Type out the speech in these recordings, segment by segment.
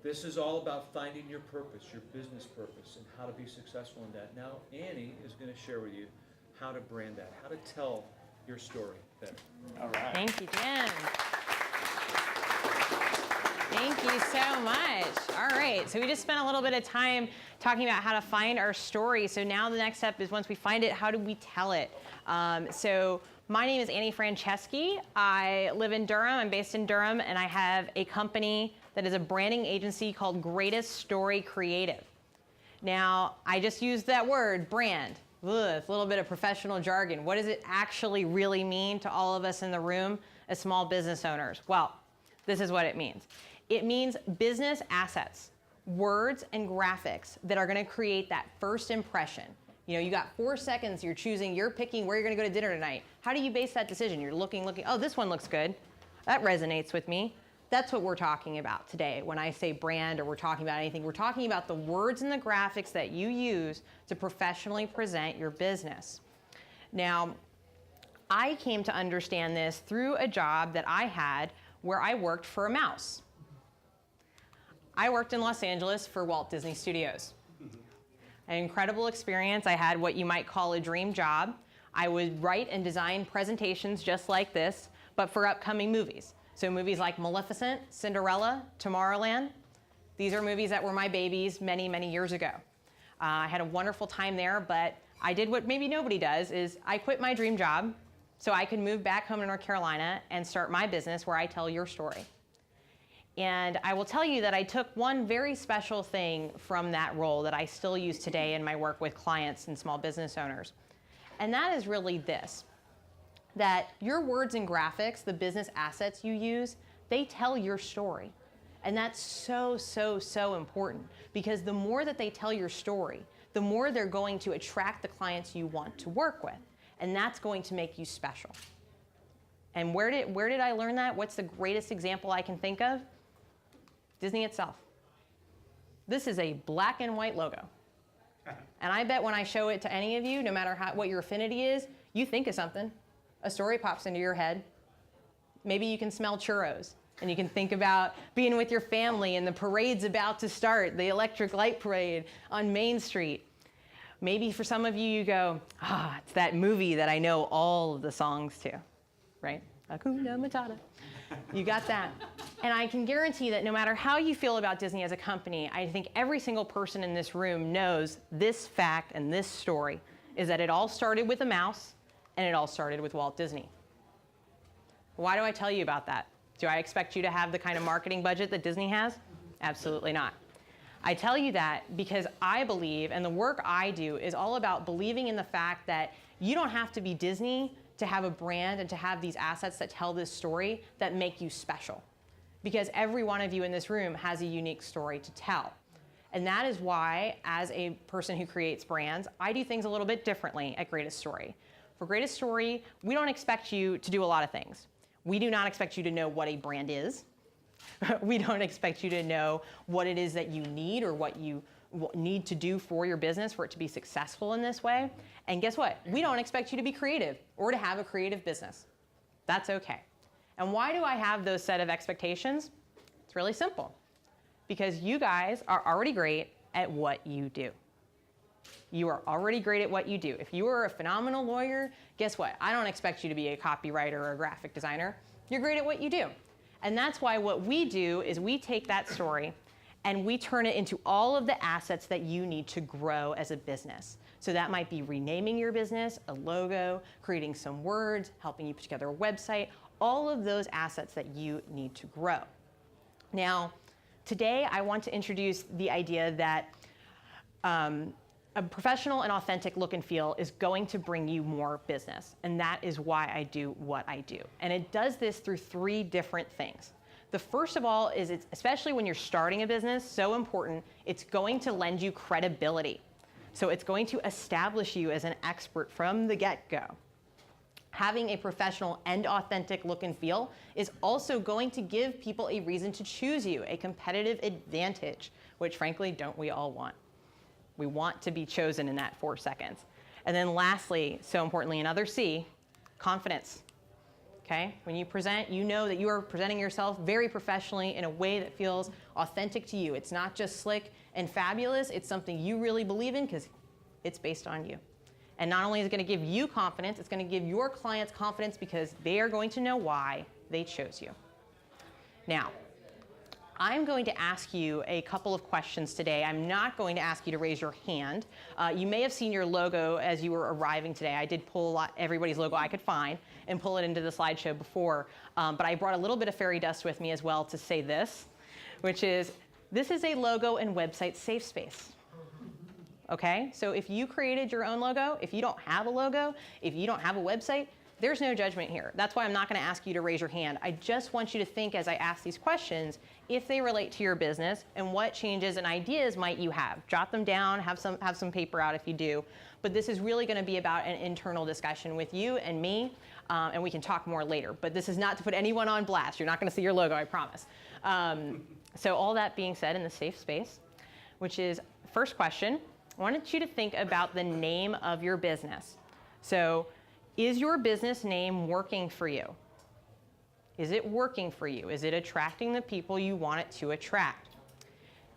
This is all about finding your purpose, your business purpose, and how to be successful in that. Now, Annie is going to share with you how to brand that, how to tell your story better. All right. Thank you, Jim. Thank you so much. All right, so we just spent a little bit of time talking about how to find our story. So now the next step is once we find it, how do we tell it? So my name is Annie Franceschi. I live in Durham. I'm based in Durham, and I have a company that is a branding agency called Greatest Story Creative. Now, I just used that word, brand. Ugh, it's a little bit of professional jargon. What does it actually really mean to all of us in the room as small business owners? Well, this is what it means. It means business assets, words and graphics that are gonna create that first impression. You know, you got 4 seconds, you're picking where you're gonna go to dinner tonight. How do you base that decision? You're looking, oh, this one looks good. That resonates with me. That's what we're talking about today. When I say brand or we're talking about anything, we're talking about the words and the graphics that you use to professionally present your business. Now, I came to understand this through a job that I had where I worked for a mouse. I worked in Los Angeles for Walt Disney Studios. An incredible experience. I had what you might call a dream job. I would write and design presentations just like this, but for upcoming movies. So movies like Maleficent, Cinderella, Tomorrowland. These are movies that were my babies many, many years ago. I had a wonderful time there, but I did what maybe nobody does, is I quit my dream job so I could move back home to North Carolina and start my business where I tell your story. And I will tell you that I took one very special thing from that role that I still use today in my work with clients and small business owners. And that is really this, that your words and graphics, the business assets you use, they tell your story. And that's so, so, so important, because the more that they tell your story, the more they're going to attract the clients you want to work with. And that's going to make you special. And where did I learn that? What's the greatest example I can think of? Disney itself. This is a black and white logo. And I bet when I show it to any of you, no matter what your affinity is, you think of something. A story pops into your head. Maybe you can smell churros, and you can think about being with your family and the parade's about to start, the electric light parade on Main Street. Maybe for some of you, you go, it's that movie that I know all of the songs to, right? Hakuna Matata. You got that. And I can guarantee that no matter how you feel about Disney as a company, I think every single person in this room knows this fact and this story, is that it all started with a mouse, and it all started with Walt Disney. Why do I tell you about that? Do I expect you to have the kind of marketing budget that Disney has? Absolutely not. I tell you that because I believe, and the work I do is all about believing in the fact that you don't have to be Disney to have a brand and to have these assets that tell this story that make you special. Because every one of you in this room has a unique story to tell. And that is why, as a person who creates brands, I do things a little bit differently at Greatest Story. For Greatest Story, we don't expect you to do a lot of things. We do not expect you to know what a brand is. We don't expect you to know what it is that you need or what you need to do for your business for it to be successful in this way. And guess what? We don't expect you to be creative or to have a creative business. That's okay. And why do I have those set of expectations? It's really simple. Because you guys are already great at what you do. You are already great at what you do. If you are a phenomenal lawyer, guess what? I don't expect you to be a copywriter or a graphic designer. You're great at what you do. And that's why what we do is we take that story and we turn it into all of the assets that you need to grow as a business. So that might be renaming your business, a logo, creating some words, helping you put together a website, all of those assets that you need to grow. Now, today I want to introduce the idea that a professional and authentic look and feel is going to bring you more business. And that is why I do what I do. And it does this through 3 different things. The first of all is, it's, especially when you're starting a business, so important, it's going to lend you credibility. So it's going to establish you as an expert from the get-go. Having a professional and authentic look and feel is also going to give people a reason to choose you, a competitive advantage, which frankly, don't we all want? We want to be chosen in that 4 seconds. And then lastly, so importantly, another C, confidence. okay? When you present, you know that you are presenting yourself very professionally in a way that feels authentic to you. It's not just slick and fabulous, it's something you really believe in because it's based on you. And not only is it going to give you confidence, it's going to give your clients confidence because they are going to know why they chose you. Now, I'm going to ask you a couple of questions today. I'm not going to ask you to raise your hand. You may have seen your logo as you were arriving today. I did pull everybody's logo I could find and pull it into the slideshow before. But I brought a little bit of fairy dust with me as well to say this, which is, this is a logo and website safe space. Okay? So if you created your own logo, if you don't have a logo, if you don't have a website, there's no judgment here. That's why I'm not going to ask you to raise your hand. I just want you to think as I ask these questions if they relate to your business and what changes and ideas might you have. Jot them down, have some paper out if you do. But this is really going to be about an internal discussion with you and me, and we can talk more later. But this is not to put anyone on blast. You're not going to see your logo, I promise. So all that being said in the safe space, which is first question, I wanted you to think about the name of your business. So, is your business name working for you? Is it working for you? Is it attracting the people you want it to attract?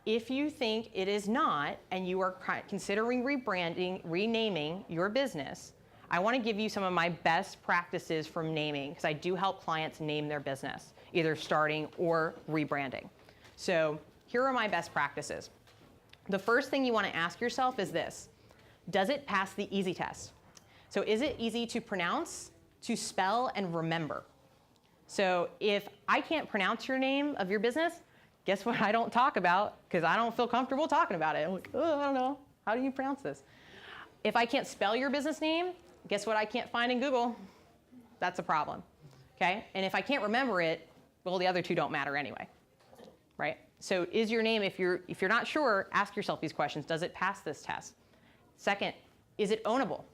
If you think it is not, and you are considering rebranding, renaming your business, I want to give you some of my best practices from naming, because I do help clients name their business, either starting or rebranding. So here are my best practices. The first thing you want to ask yourself is this: does it pass the easy test? So is it easy to pronounce, to spell, and remember? So if I can't pronounce your name of your business, guess what I don't talk about, because I don't feel comfortable talking about it. I'm like, oh, I don't know. How do you pronounce this? If I can't spell your business name, guess what I can't find in Google? That's a problem, okay? And if I can't remember it, well, the other two don't matter anyway, right? So is your name, if you're not sure, ask yourself these questions. Does it pass this test? Second, is it ownable?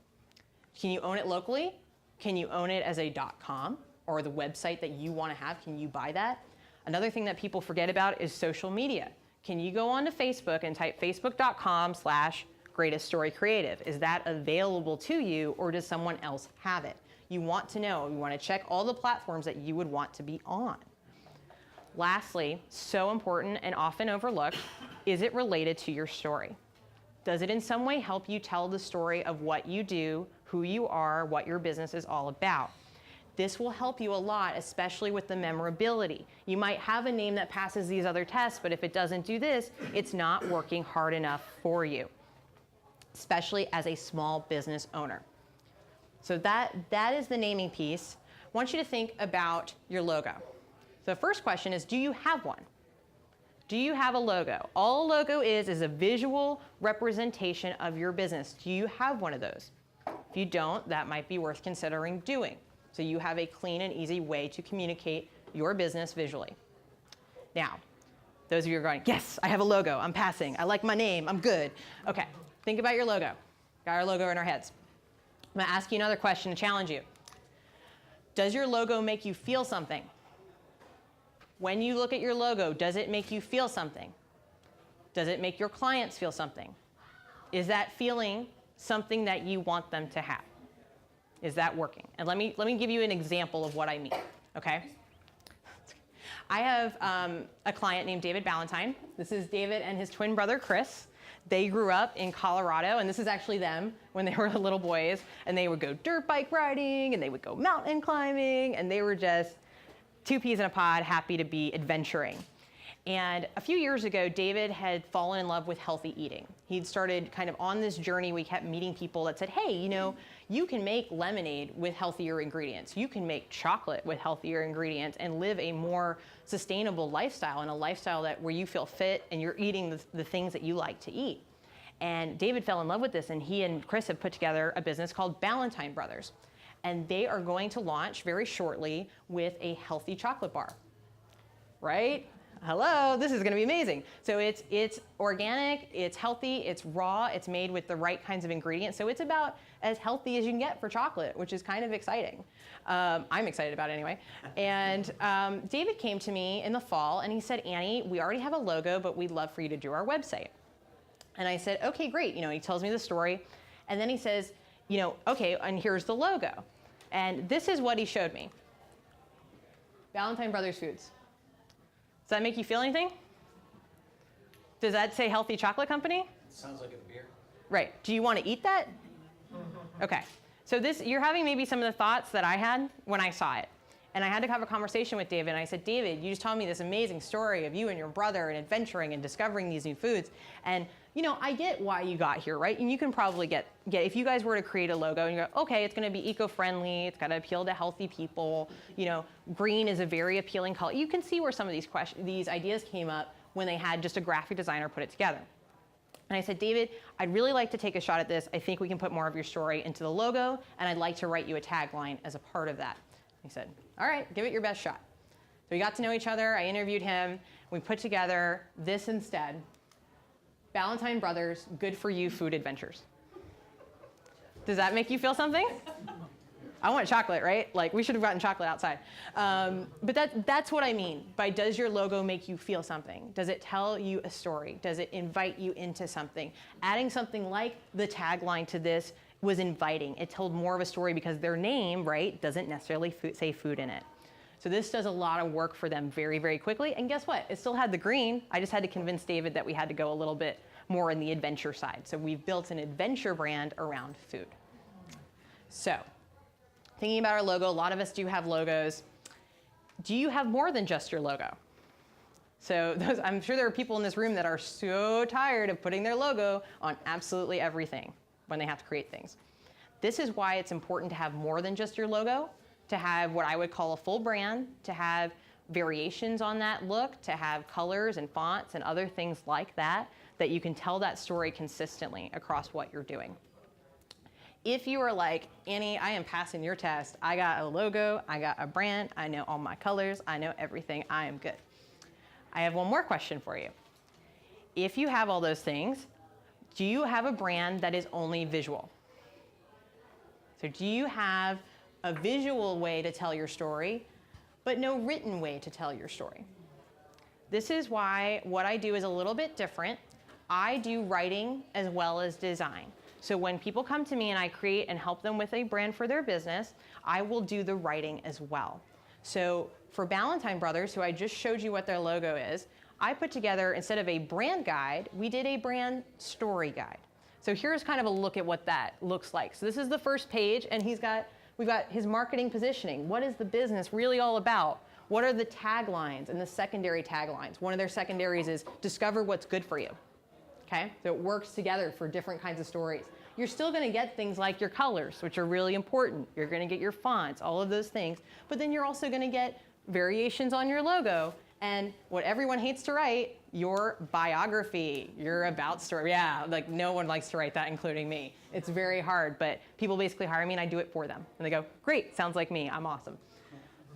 Can you own it locally? Can you own it as a .com or the website that you want to have? Can you buy that? Another thing that people forget about is social media. Can you go onto Facebook and type facebook.com/greateststorycreative? Is that available to you, or does someone else have it? You want to know. You want to check all the platforms that you would want to be on. Lastly, so important and often overlooked, is it related to your story? Does it in some way help you tell the story of what you do, who you are, what your business is all about? This will help you a lot, especially with the memorability. You might have a name that passes these other tests, but if it doesn't do this, it's not working hard enough for you, especially as a small business owner. So that is the naming piece. I want you to think about your logo. The first question is, do you have one? Do you have a logo? All a logo is a visual representation of your business. Do you have one of those? If you don't, that might be worth considering doing. So you have a clean and easy way to communicate your business visually. Now, those of you who are going, yes, I have a logo, I'm passing, I like my name, I'm good. Okay, think about your logo. Got our logo in our heads. I'm gonna ask you another question to challenge you. Does your logo make you feel something? When you look at your logo, does it make you feel something? Does it make your clients feel something? Is that feeling something that you want them to have? Is that working? And let me give you an example of what I mean, okay? I have a client named David Ballantyne. This is David and his twin brother, Chris. They grew up in Colorado, and this is actually them when they were little boys, and they would go dirt bike riding, and they would go mountain climbing, and they were just two peas in a pod, happy to be adventuring. And a few years ago, David had fallen in love with healthy eating. He'd started kind of on this journey. We kept meeting people that said, hey, you know, you can make lemonade with healthier ingredients. You can make chocolate with healthier ingredients and live a more sustainable lifestyle, and a lifestyle where you feel fit and you're eating the things that you like to eat. And David fell in love with this, and he and Chris have put together a business called Ballantyne Brothers. And they are going to launch very shortly with a healthy chocolate bar, right? Hello, this is gonna be amazing. So it's organic, it's healthy, it's raw, it's made with the right kinds of ingredients. So it's about as healthy as you can get for chocolate, which is kind of exciting. I'm excited about it anyway. And David came to me in the fall and he said, Annie, we already have a logo, but we'd love for you to do our website. And I said, okay, great. You know, he tells me the story. And then he says, you know, okay, and here's the logo. And this is what he showed me. Valentine Brothers Foods. Does that make you feel anything? Does that say Healthy Chocolate Company? It sounds like a beer. Right. Do you want to eat that? Okay. So you're having maybe some of the thoughts that I had when I saw it. And I had to have a conversation with David, and I said, David, you just told me this amazing story of you and your brother and adventuring and discovering these new foods. And I get why you got here, right? And you can probably get if you guys were to create a logo and you go, okay, it's going to be eco-friendly, it's got to appeal to healthy people, green is a very appealing color. You can see where some of these ideas came up when they had just a graphic designer put it together. And I said, David, I'd really like to take a shot at this. I think we can put more of your story into the logo, and I'd like to write you a tagline as a part of that. He said, all right, give it your best shot. So we got to know each other. I interviewed him. We put together this instead. Valentine Brothers, Good For You Food Adventures. Does that make you feel something? I want chocolate, right? Like, we should have gotten chocolate outside. But that's what I mean by, does your logo make you feel something? Does it tell you a story? Does it invite you into something? Adding something like the tagline to this was inviting. It told more of a story because their name, right, doesn't necessarily say food in it. So this does a lot of work for them very, very quickly. And guess what? It still had the green. I just had to convince David that we had to go a little bit more in the adventure side. So we've built an adventure brand around food. So thinking about our logo, a lot of us do have logos. Do you have more than just your logo? So I'm sure there are people in this room that are so tired of putting their logo on absolutely everything when they have to create things. This is why it's important to have more than just your logo, to have what I would call a full brand, to have variations on that look, to have colors and fonts and other things like that you can tell that story consistently across what you're doing. If you are like, Annie, I am passing your test. I got a logo, I got a brand, I know all my colors, I know everything, I am good. I have one more question for you. If you have all those things, do you have a brand that is only visual? So do you have a visual way to tell your story, but no written way to tell your story? This is why what I do is a little bit different. I do writing as well as design. So when people come to me and I create and help them with a brand for their business, I will do the writing as well. So for Valentine Brothers, who I just showed you what their logo is, I put together, instead of a brand guide, we did a brand story guide. So here's kind of a look at what that looks like. So this is the first page, and we've got his marketing positioning. What is the business really all about? What are the taglines and the secondary taglines? One of their secondaries is discover what's good for you. Okay, so it works together for different kinds of stories. You're still gonna get things like your colors, which are really important. You're gonna get your fonts, all of those things, but then you're also gonna get variations on your logo and what everyone hates to write, your biography, your about story. Yeah, like no one likes to write that, including me. It's very hard, but people basically hire me and I do it for them. And they go, great, sounds like me, I'm awesome.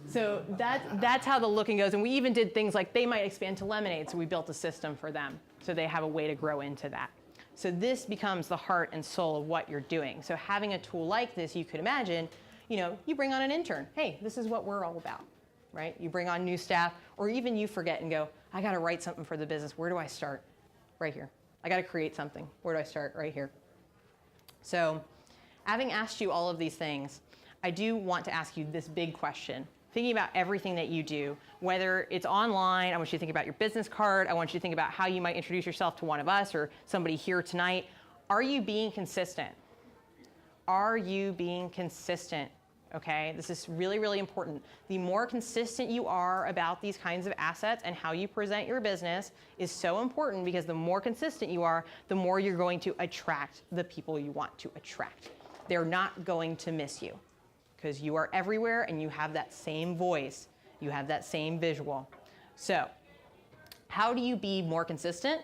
So that's how the looking goes. And we even did things like they might expand to lemonade, so we built a system for them so they have a way to grow into that. So this becomes the heart and soul of what you're doing. So having a tool like this, you could imagine, you bring on an intern. Hey, this is what we're all about, right? You bring on new staff, or even you forget and go, I got to write something for the business. Where do I start? Right here. I got to create something. Where do I start? Right here. So having asked you all of these things, I do want to ask you this big question. Thinking about everything that you do, whether it's online, I want you to think about your business card, I want you to think about how you might introduce yourself to one of us or somebody here tonight. Are you being consistent? Are you being consistent? Okay, this is really, really important. The more consistent you are about these kinds of assets and how you present your business is so important, because the more consistent you are, the more you're going to attract the people you want to attract. They're not going to miss you, because you are everywhere and you have that same voice, you have that same visual. So how do you be more consistent?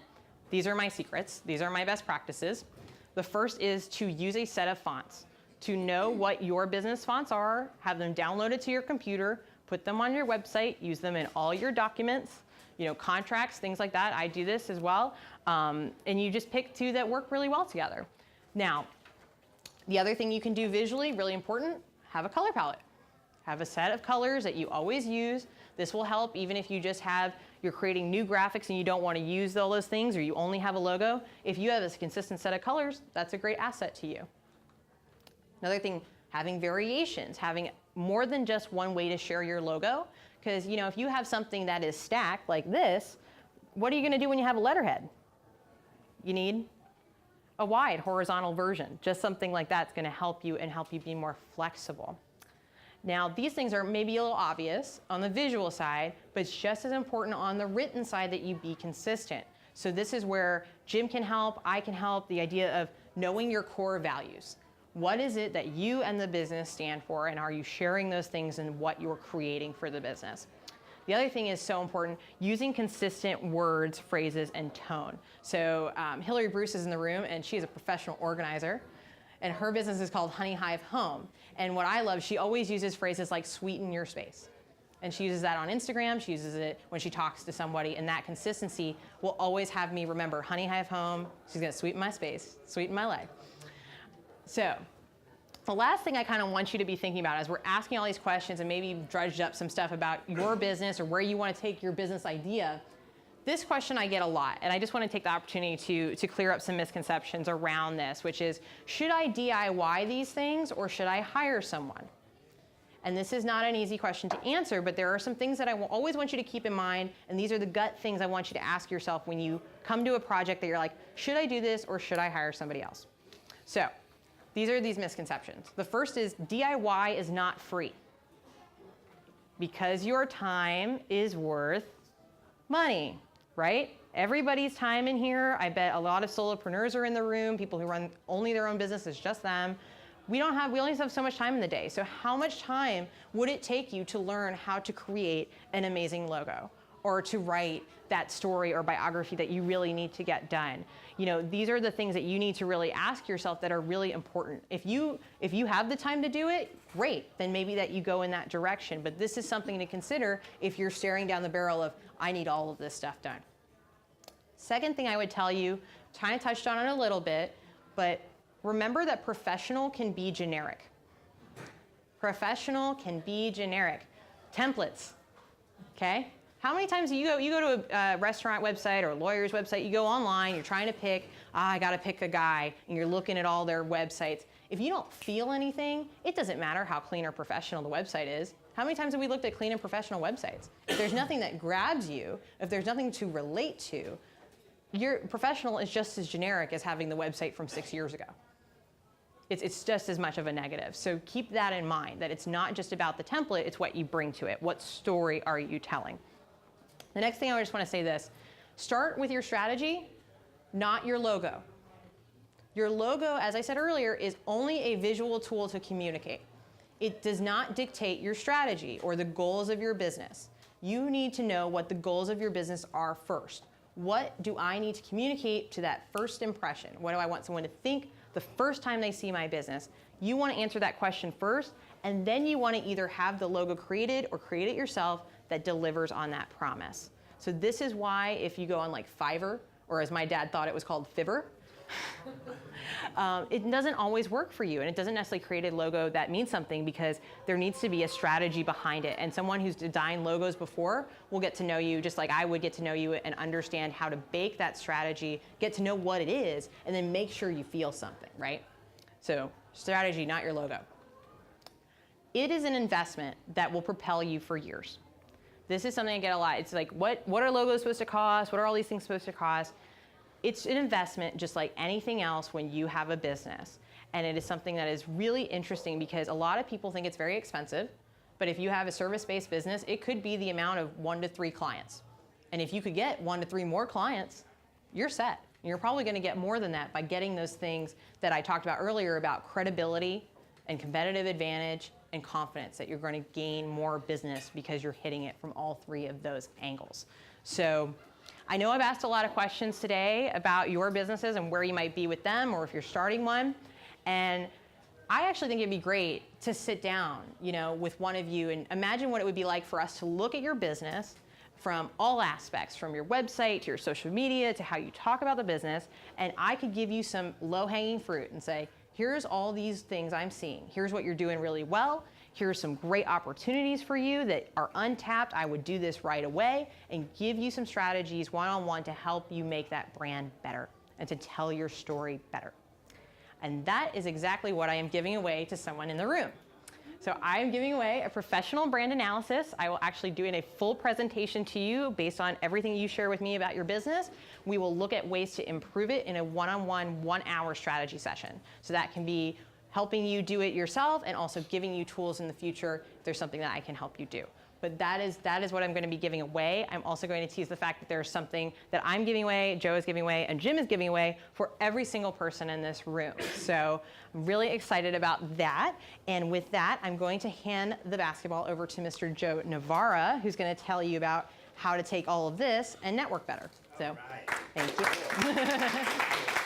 These are my secrets. These are my best practices. The first is to use a set of fonts. To know what your business fonts are, have them downloaded to your computer, put them on your website, use them in all your documents, contracts, things like that. I do this as well. And you just pick two that work really well together. Now, the other thing you can do visually, really important, have a color palette. Have a set of colors that you always use. This will help even if you're creating new graphics and you don't want to use all those things, or you only have a logo. If you have a consistent set of colors, that's a great asset to you. Another thing, having variations, having more than just one way to share your logo, Because, you know, if you have something that is stacked like this, what are you going to do when you have a letterhead? You need a wide horizontal version. Just something like that's going to help you and help you be more flexible. Now, these things are maybe a little obvious on the visual side, but it's just as important on the written side that you be consistent. So this is where Jim can help, I can help, the idea of knowing your core values. What is it that you and the business stand for, and are you sharing those things in what you're creating for the business? The other thing is so important, using consistent words, phrases, and tone. So Hillary Bruce is in the room, and she is a professional organizer, and her business is called Honey Hive Home. And what I love, she always uses phrases like sweeten your space. And she uses that on Instagram, she uses it when she talks to somebody, and that consistency will always have me remember Honey Hive Home, she's gonna sweeten my space, sweeten my life. So, the last thing I kind of want you to be thinking about as we're asking all these questions and maybe you've dredged up some stuff about your business or where you want to take your business idea, this question I get a lot, and I just want to take the opportunity to clear up some misconceptions around this, which is, should I DIY these things or should I hire someone? And this is not an easy question to answer, but there are some things that I will always want you to keep in mind, and these are the gut things I want you to ask yourself when you come to a project that you're like, should I do this or should I hire somebody else? So, these are these misconceptions. The first is DIY is not free. Because your time is worth money, right? Everybody's time in here, I bet a lot of solopreneurs are in the room, people who run only their own business, it's just them. We only have so much time in the day. So how much time would it take you to learn how to create an amazing logo? Or to write that story or biography that you really need to get done? You know, these are the things that you need to really ask yourself that are really important. If you have the time to do it, great, then maybe that you go in that direction. But this is something to consider if you're staring down the barrel of, I need all of this stuff done. Second thing I would tell you, kind of touched on it a little bit, but remember that professional can be generic. Professional can be generic. Templates, okay? How many times do you go to a restaurant website or a lawyer's website, you go online, you're trying to pick, I gotta pick a guy, and you're looking at all their websites. If you don't feel anything, it doesn't matter how clean or professional the website is. How many times have we looked at clean and professional websites? If there's nothing that grabs you, if there's nothing to relate to, your professional is just as generic as having the website from 6 years ago. It's just as much of a negative. So keep that in mind, that it's not just about the template, it's what you bring to it. What story are you telling? The next thing I just want to say this, start with your strategy, not your logo. Your logo, as I said earlier, is only a visual tool to communicate. It does not dictate your strategy or the goals of your business. You need to know what the goals of your business are first. What do I need to communicate to that first impression? What do I want someone to think the first time they see my business? You want to answer that question first, and then you want to either have the logo created or create it yourself that delivers on that promise. So this is why if you go on like Fiverr, or as my dad thought it was called Fibber, it doesn't always work for you, and it doesn't necessarily create a logo that means something because there needs to be a strategy behind it. And someone who's designed logos before will get to know you just like I would get to know you and understand how to bake that strategy, get to know what it is, and then make sure you feel something, right? So strategy, not your logo. It is an investment that will propel you for years. This is something I get a lot. It's like, what are logos supposed to cost? What are all these things supposed to cost? It's an investment just like anything else when you have a business. And it is something that is really interesting because a lot of people think it's very expensive, but if you have a service-based business, it could be the amount of 1 to 3 clients. And if you could get 1 to 3 more clients, you're set. And you're probably gonna get more than that by getting those things that I talked about earlier about credibility and competitive advantage and confidence that you're going to gain more business because you're hitting it from all 3 of those angles. So I know I've asked a lot of questions today about your businesses and where you might be with them or if you're starting one. And I actually think it'd be great to sit down, with one of you and imagine what it would be like for us to look at your business from all aspects, from your website to your social media to how you talk about the business. And I could give you some low-hanging fruit and say, here's all these things I'm seeing. Here's what you're doing really well. Here's some great opportunities for you that are untapped. I would do this right away and give you some strategies one-on-one to help you make that brand better and to tell your story better. And that is exactly what I am giving away to someone in the room. So I'm giving away a professional brand analysis. I will actually do a full presentation to you based on everything you share with me about your business. We will look at ways to improve it in a one-on-one, 1-hour strategy session. So that can be helping you do it yourself and also giving you tools in the future if there's something that I can help you do. But that is what I'm going to be giving away. I'm also going to tease the fact that there's something that I'm giving away, Joe is giving away, and Jim is giving away for every single person in this room. So I'm really excited about that. And with that, I'm going to hand the basketball over to Mr. Joe Navarra, who's going to tell you about how to take all of this and network better. So, thank you.